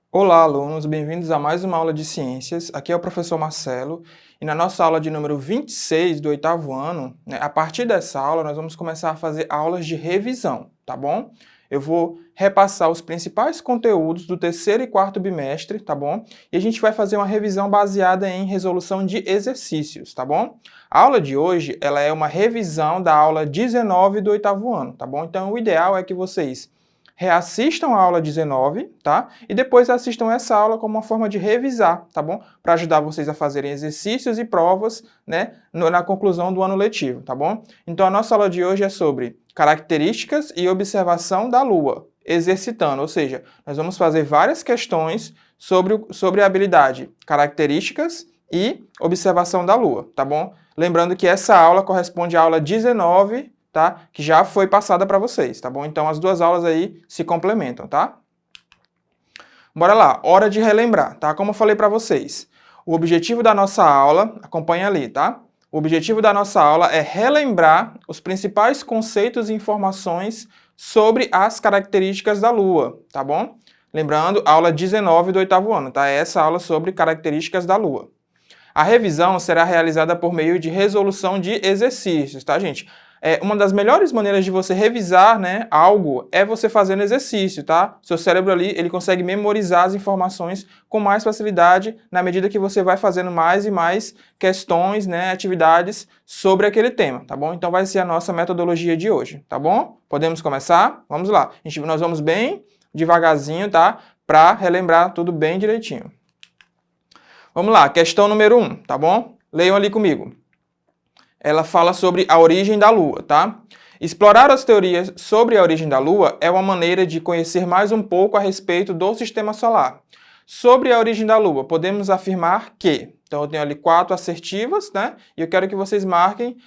Olá, alunos, bem-vindos a mais uma aula de ciências. Aqui é o professor Marcelo e na nossa aula de número 26 do oitavo ano, a partir dessa aula nós vamos começar a fazer aulas de revisão, tá bom? Eu vou repassar os principais conteúdos do terceiro e quarto bimestre, tá bom? E a gente vai fazer uma revisão baseada em resolução de exercícios, tá bom? A aula de hoje, ela é uma revisão da aula 19 do oitavo ano, tá bom? Então o ideal é que vocês reassistam a aula 19, tá? E depois assistam essa aula como uma forma de revisar, tá bom? Para ajudar vocês a fazerem exercícios e provas, né, na conclusão do ano letivo, tá bom? Então a nossa aula de hoje é sobre características e observação da Lua, exercitando, ou seja, nós vamos fazer várias questões sobre a habilidade características e observação da Lua, tá bom? Lembrando que essa aula corresponde à aula 19, tá? Que já foi passada para vocês, tá bom? Então as duas aulas aí se complementam, tá? Bora lá, hora de relembrar, tá? Como eu falei para vocês, o objetivo da nossa aula, acompanha ali, tá? O objetivo da nossa aula é relembrar os principais conceitos e informações sobre as características da Lua, tá bom? Lembrando, aula 19 do oitavo ano, tá? Essa aula sobre características da Lua. A revisão será realizada por meio de resolução de exercícios, tá, gente? Uma das melhores maneiras de você revisar, né, algo é você fazendo exercício, tá? Seu cérebro ali, ele consegue memorizar as informações com mais facilidade na medida que você vai fazendo mais e mais questões, né, atividades sobre aquele tema, tá bom? Então vai ser a nossa metodologia de hoje, tá bom? Podemos começar? Vamos lá. Nós vamos bem devagarzinho, tá? Para relembrar tudo bem direitinho. Vamos lá, questão número 1, tá bom? Leiam ali comigo. Ela fala sobre a origem da Lua, tá? Explorar as teorias sobre a origem da Lua é uma maneira de conhecer mais um pouco a respeito do Sistema Solar. Sobre a origem da Lua, podemos afirmar que... Então, eu tenho ali 4 assertivas, né? E eu quero que vocês marquem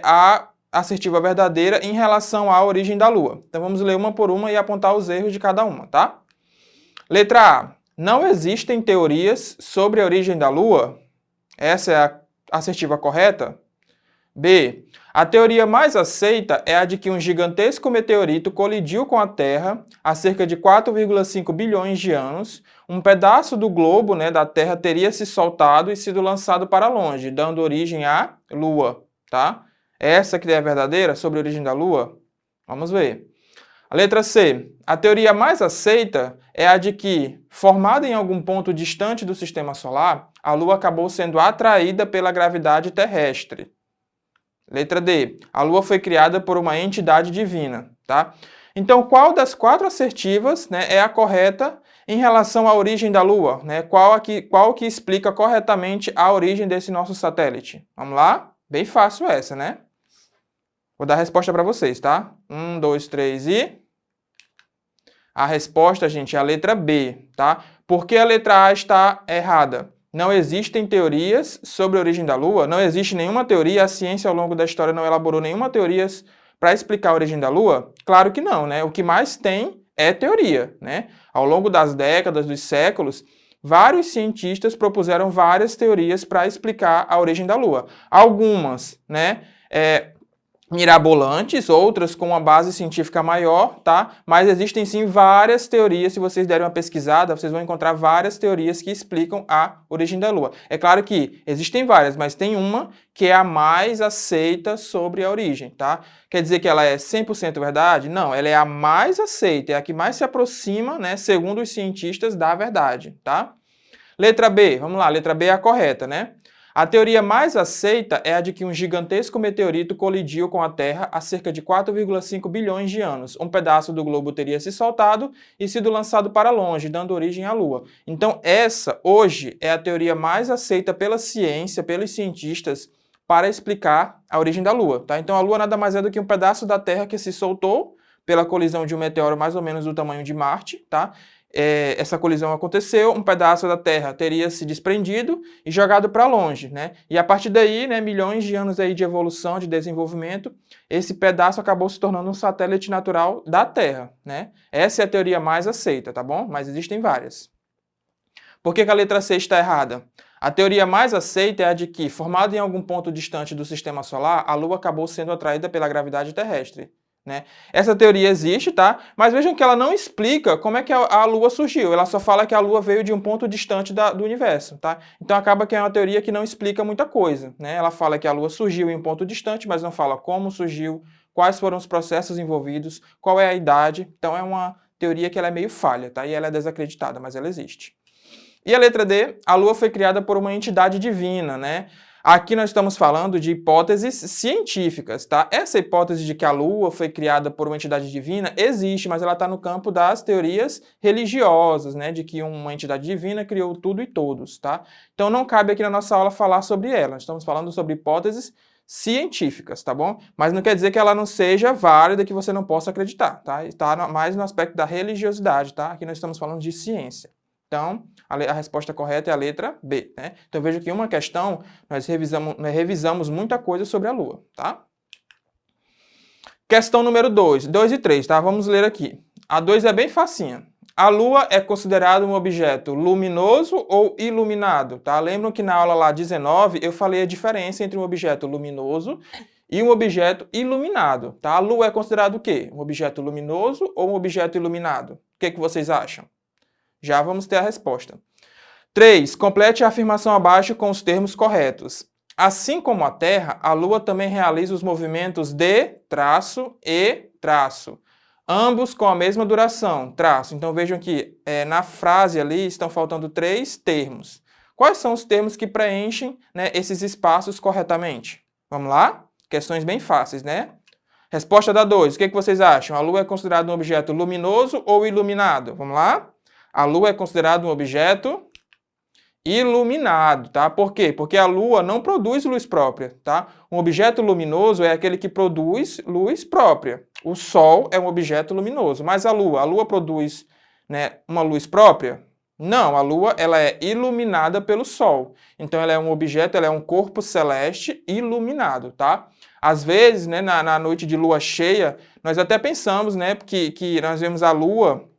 a assertiva verdadeira em relação à origem da Lua. Então, vamos ler uma por uma e apontar os erros de cada uma, tá? Letra A. Não existem teorias sobre a origem da Lua? Essa é a assertiva correta? B. A teoria mais aceita é a de que um gigantesco meteorito colidiu com a Terra há cerca de 4,5 bilhões de anos. Um pedaço do globo, né, da Terra teria se soltado e sido lançado para longe, dando origem à Lua, tá? Essa que é a verdadeira sobre a origem da Lua? Vamos ver. A letra C. A teoria mais aceita é a de que, formada em algum ponto distante do Sistema Solar, a Lua acabou sendo atraída pela gravidade terrestre. Letra D. A Lua foi criada por uma entidade divina, tá? Então, qual das 4 assertivas, né, é a correta em relação à origem da Lua? Né? Qual que explica corretamente a origem desse nosso satélite? Vamos lá? Bem fácil essa, né? Vou dar a resposta para vocês, tá? 1, 2, 3 e... A resposta, gente, é a letra B, tá? Por que a letra A está errada? Não existem teorias sobre a origem da Lua, não existe nenhuma teoria, a ciência ao longo da história não elaborou nenhuma teoria para explicar a origem da Lua? Claro que não, né? O que mais tem é teoria, né? Ao longo das décadas, dos séculos, vários cientistas propuseram várias teorias para explicar a origem da Lua. Algumas, né, mirabolantes, outras com uma base científica maior, tá? Mas existem sim várias teorias, se vocês derem uma pesquisada, vocês vão encontrar várias teorias que explicam a origem da Lua. É claro que existem várias, mas tem uma que é a mais aceita sobre a origem, tá? Quer dizer que ela é 100% verdade? Não, ela é a mais aceita, é a que mais se aproxima, né, segundo os cientistas, da verdade, tá? Letra B, vamos lá, letra B é a correta, né? A teoria mais aceita é a de que um gigantesco meteorito colidiu com a Terra há cerca de 4,5 bilhões de anos. Um pedaço do globo teria se soltado e sido lançado para longe, dando origem à Lua. Então essa, hoje, é a teoria mais aceita pela ciência, pelos cientistas, para explicar a origem da Lua, tá? Então a Lua nada mais é do que um pedaço da Terra que se soltou pela colisão de um meteoro mais ou menos do tamanho de Marte, tá? Essa colisão aconteceu, um pedaço da Terra teria se desprendido e jogado para longe, né? E a partir daí, né, milhões de anos aí de evolução, de desenvolvimento, esse pedaço acabou se tornando um satélite natural da Terra, né? Essa é a teoria mais aceita, tá bom? Mas existem várias. Por que a letra C está errada? A teoria mais aceita é a de que, formada em algum ponto distante do Sistema Solar, a Lua acabou sendo atraída pela gravidade terrestre. né? Essa teoria existe, tá? Mas vejam que ela não explica como é que a Lua surgiu. Ela só fala que a Lua veio de um ponto distante do universo, tá? Então acaba que é uma teoria que não explica muita coisa, né? Ela fala que a Lua surgiu em um ponto distante, mas não fala como surgiu, quais foram os processos envolvidos, qual é a idade. Então é uma teoria que ela é meio falha, tá? E ela é desacreditada, mas ela existe. E a letra D, a Lua foi criada por uma entidade divina, né? Aqui nós estamos falando de hipóteses científicas, tá? Essa hipótese de que a Lua foi criada por uma entidade divina existe, mas ela está no campo das teorias religiosas, né? De que uma entidade divina criou tudo e todos, tá? Então não cabe aqui na nossa aula falar sobre ela. Nós estamos falando sobre hipóteses científicas, tá bom? Mas não quer dizer que ela não seja válida, que você não possa acreditar, tá? Está mais no aspecto da religiosidade, tá? Aqui nós estamos falando de ciência. Então, a resposta correta é a letra B, né? Então, veja que em uma questão, nós revisamos muita coisa sobre a Lua, tá? Questão número 2 e 3, tá? Vamos ler aqui. A 2 é bem facinha. A Lua é considerada um objeto luminoso ou iluminado, tá? Lembram que na aula lá 19, eu falei a diferença entre um objeto luminoso e um objeto iluminado, tá? A Lua é considerada o quê? Um objeto luminoso ou um objeto iluminado? O que vocês acham? Já vamos ter a resposta. 3. Complete a afirmação abaixo com os termos corretos. Assim como a Terra, a Lua também realiza os movimentos de traço e traço, ambos com a mesma duração, traço. Então vejam que na frase ali estão faltando 3 termos. Quais são os termos que preenchem, né, esses espaços corretamente? Vamos lá? Questões bem fáceis, né? Resposta da 2. O que vocês acham? A Lua é considerada um objeto luminoso ou iluminado? Vamos lá? A Lua é considerada um objeto iluminado, tá? Por quê? Porque a Lua não produz luz própria, tá? Um objeto luminoso é aquele que produz luz própria. O Sol é um objeto luminoso, mas a Lua produz, né, uma luz própria? Não, a Lua ela é iluminada pelo Sol. Então ela é um objeto, ela é um corpo celeste iluminado, tá? Às vezes, né, na noite de lua cheia, nós até pensamos, né, que nós vemos a Lua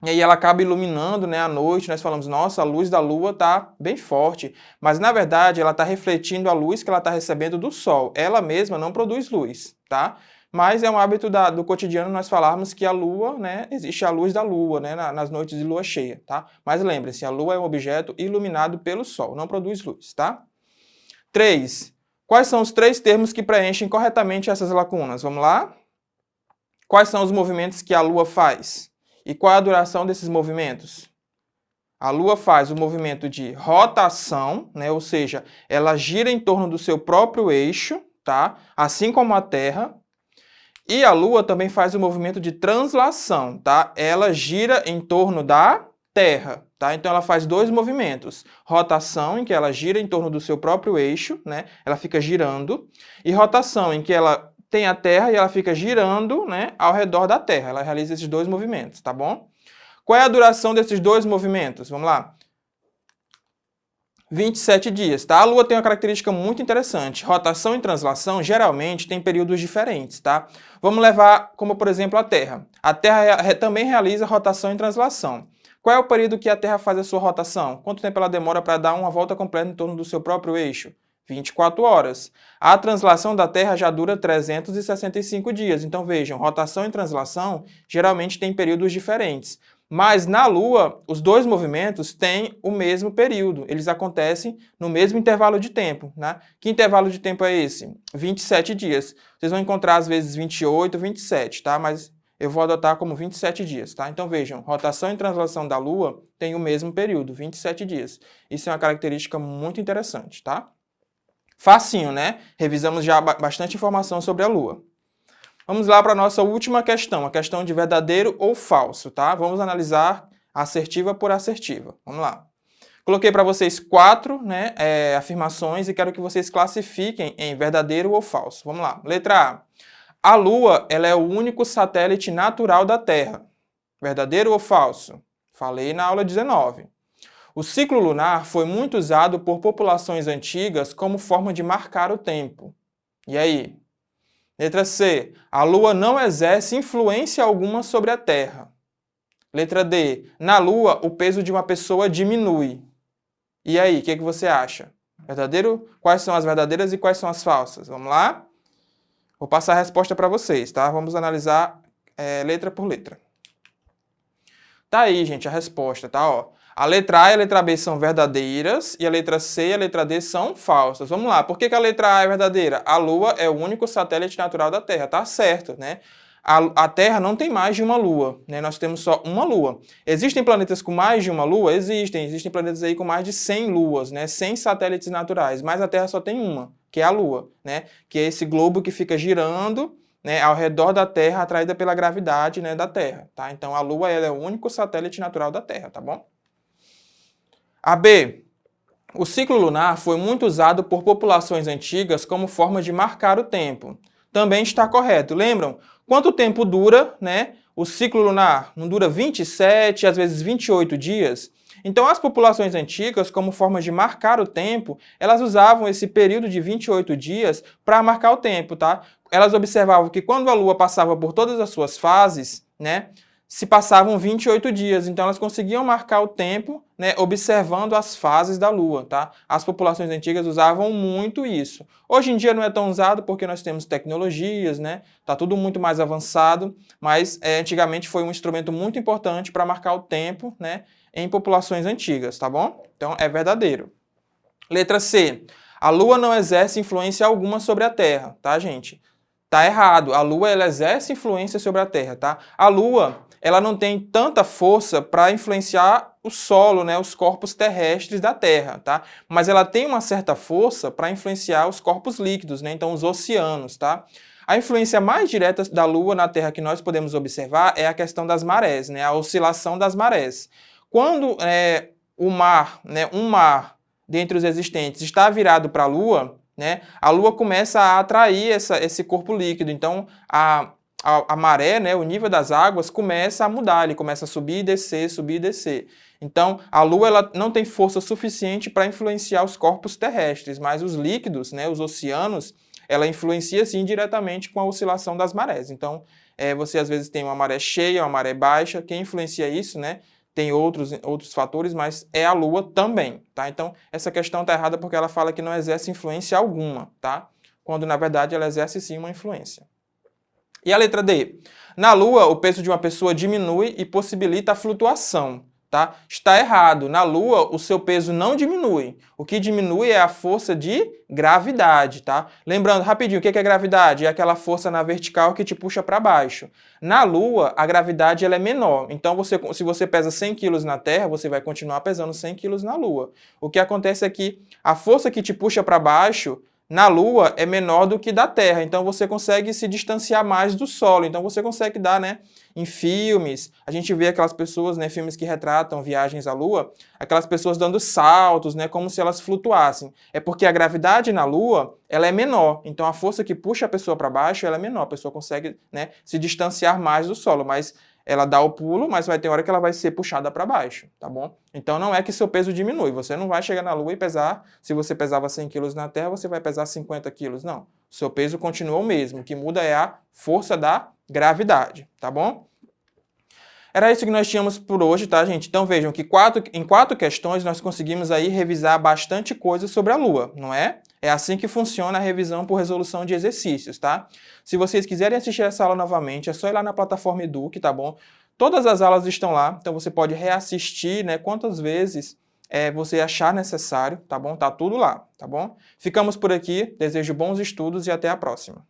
e aí ela acaba iluminando, né, à noite, nós falamos, nossa, a luz da Lua está bem forte. Mas, na verdade, ela está refletindo a luz que ela está recebendo do Sol. Ela mesma não produz luz, tá? Mas é um hábito do cotidiano nós falarmos que a Lua, né, existe a luz da Lua, né, nas noites de lua cheia, tá? Mas lembre-se, a Lua é um objeto iluminado pelo Sol, não produz luz, tá? 3. Quais são os 3 termos que preenchem corretamente essas lacunas? Vamos lá? Quais são os movimentos que a Lua faz? E qual é a duração desses movimentos? A Lua faz o movimento de rotação, né? Ou seja, ela gira em torno do seu próprio eixo, tá? Assim como a Terra. E a Lua também faz o movimento de translação, tá? Ela gira em torno da Terra, tá? Então ela faz 2 movimentos. Rotação, em que ela gira em torno do seu próprio eixo, né? Ela fica girando. E rotação, em que ela tem a Terra e ela fica girando, né, ao redor da Terra. Ela realiza esses 2 movimentos, tá bom? Qual é a duração desses 2 movimentos? Vamos lá. 27 dias, tá? A Lua tem uma característica muito interessante. Rotação e translação geralmente têm períodos diferentes, tá? Vamos levar como, por exemplo, a Terra. A Terra também realiza rotação e translação. Qual é o período que a Terra faz a sua rotação? Quanto tempo ela demora para dar uma volta completa em torno do seu próprio eixo? 24 horas. A translação da Terra já dura 365 dias. Então vejam, rotação e translação geralmente têm períodos diferentes. Mas na Lua, os 2 movimentos têm o mesmo período. Eles acontecem no mesmo intervalo de tempo, né? Que intervalo de tempo é esse? 27 dias. Vocês vão encontrar às vezes 28, 27, tá? Mas eu vou adotar como 27 dias, tá? Então vejam, rotação e translação da Lua têm o mesmo período, 27 dias. Isso é uma característica muito interessante, tá? Facinho, né? Revisamos já bastante informação sobre a Lua. Vamos lá para a nossa última questão, a questão de verdadeiro ou falso, tá? Vamos analisar assertiva por assertiva. Vamos lá. Coloquei para vocês 4, né, afirmações e quero que vocês classifiquem em verdadeiro ou falso. Vamos lá. Letra A. A Lua, ela é o único satélite natural da Terra. Verdadeiro ou falso? Falei na aula 19. O ciclo lunar foi muito usado por populações antigas como forma de marcar o tempo. E aí? Letra C. A Lua não exerce influência alguma sobre a Terra. Letra D. Na Lua, o peso de uma pessoa diminui. E aí, o que você acha? Verdadeiro? Quais são as verdadeiras e quais são as falsas? Vamos lá? Vou passar a resposta para vocês, tá? Vamos analisar letra por letra. Tá aí, gente, a resposta, tá? Ó, a letra A e a letra B são verdadeiras e a letra C e a letra D são falsas. Vamos lá, por que a letra A é verdadeira? A Lua é o único satélite natural da Terra, tá certo, né? A Terra não tem mais de uma Lua, né? Nós temos só uma Lua. Existem planetas com mais de uma Lua? Existem planetas aí com mais de 100 luas, né? 100 satélites naturais, mas a Terra só tem uma, que é a Lua, né? Que é esse globo que fica girando, né, ao redor da Terra, atraída pela gravidade, né, da Terra, tá? Então a Lua ela é o único satélite natural da Terra, tá bom? A B. O ciclo lunar foi muito usado por populações antigas como forma de marcar o tempo. Também está correto. Lembram? Quanto tempo dura, né, o ciclo lunar? Não dura 27, às vezes 28 dias? Então, as populações antigas, como forma de marcar o tempo, elas usavam esse período de 28 dias para marcar o tempo, tá? Elas observavam que quando a Lua passava por todas as suas fases, né, se passavam 28 dias. Então, elas conseguiam marcar o tempo, né, observando as fases da Lua, tá? As populações antigas usavam muito isso. Hoje em dia não é tão usado porque nós temos tecnologias, né? Tá tudo muito mais avançado, mas antigamente foi um instrumento muito importante para marcar o tempo, né, em populações antigas, tá bom? Então, é verdadeiro. Letra C. A Lua não exerce influência alguma sobre a Terra, tá, gente? Tá errado. A Lua, ela exerce influência sobre a Terra, tá? A Lua, ela não tem tanta força para influenciar o solo, né, os corpos terrestres da Terra, tá? Mas ela tem uma certa força para influenciar os corpos líquidos, né? Então, os oceanos, tá? A influência mais direta da Lua na Terra que nós podemos observar é a questão das marés, né? A oscilação das marés. Quando o mar, né, um mar dentre os existentes está virado para a Lua, né, a Lua começa a atrair esse corpo líquido. Então, a maré, né, o nível das águas começa a mudar, ele começa a subir e descer, subir e descer. Então, a Lua ela não tem força suficiente para influenciar os corpos terrestres, mas os líquidos, né, os oceanos, ela influencia sim diretamente com a oscilação das marés. Então, você às vezes tem uma maré cheia, uma maré baixa, quem influencia isso, né? Tem outros fatores, mas é a Lua também, tá? Então, essa questão está errada porque ela fala que não exerce influência alguma, tá? Quando, na verdade, ela exerce sim uma influência. E a letra D? Na Lua, o peso de uma pessoa diminui e possibilita a flutuação, tá? Está errado. Na Lua, o seu peso não diminui. O que diminui é a força de gravidade, tá? Lembrando, rapidinho, o que é gravidade? É aquela força na vertical que te puxa para baixo. Na Lua, a gravidade ela é menor. Então, se você pesa 100 kg na Terra, você vai continuar pesando 100 kg na Lua. O que acontece é que a força que te puxa para baixo na Lua é menor do que da Terra, então você consegue se distanciar mais do solo, então você consegue dar, né, em filmes, a gente vê aquelas pessoas, né, filmes que retratam viagens à Lua, aquelas pessoas dando saltos, né, como se elas flutuassem. É porque a gravidade na Lua, ela é menor, então a força que puxa a pessoa para baixo, ela é menor, a pessoa consegue, né, se distanciar mais do solo, mas ela dá o pulo, mas vai ter hora que ela vai ser puxada para baixo, tá bom? Então não é que seu peso diminui, você não vai chegar na Lua e pesar, se você pesava 100 kg na Terra, você vai pesar 50 kg, não. Seu peso continua o mesmo, o que muda é a força da gravidade, tá bom? Era isso que nós tínhamos por hoje, tá, gente? Então vejam que em quatro questões nós conseguimos aí revisar bastante coisa sobre a Lua, não é? É assim que funciona a revisão por resolução de exercícios, tá? Se vocês quiserem assistir essa aula novamente, é só ir lá na plataforma Eduque, tá bom? Todas as aulas estão lá, então você pode reassistir, né, quantas vezes você achar necessário, tá bom? Tá tudo lá, tá bom? Ficamos por aqui, desejo bons estudos e até a próxima.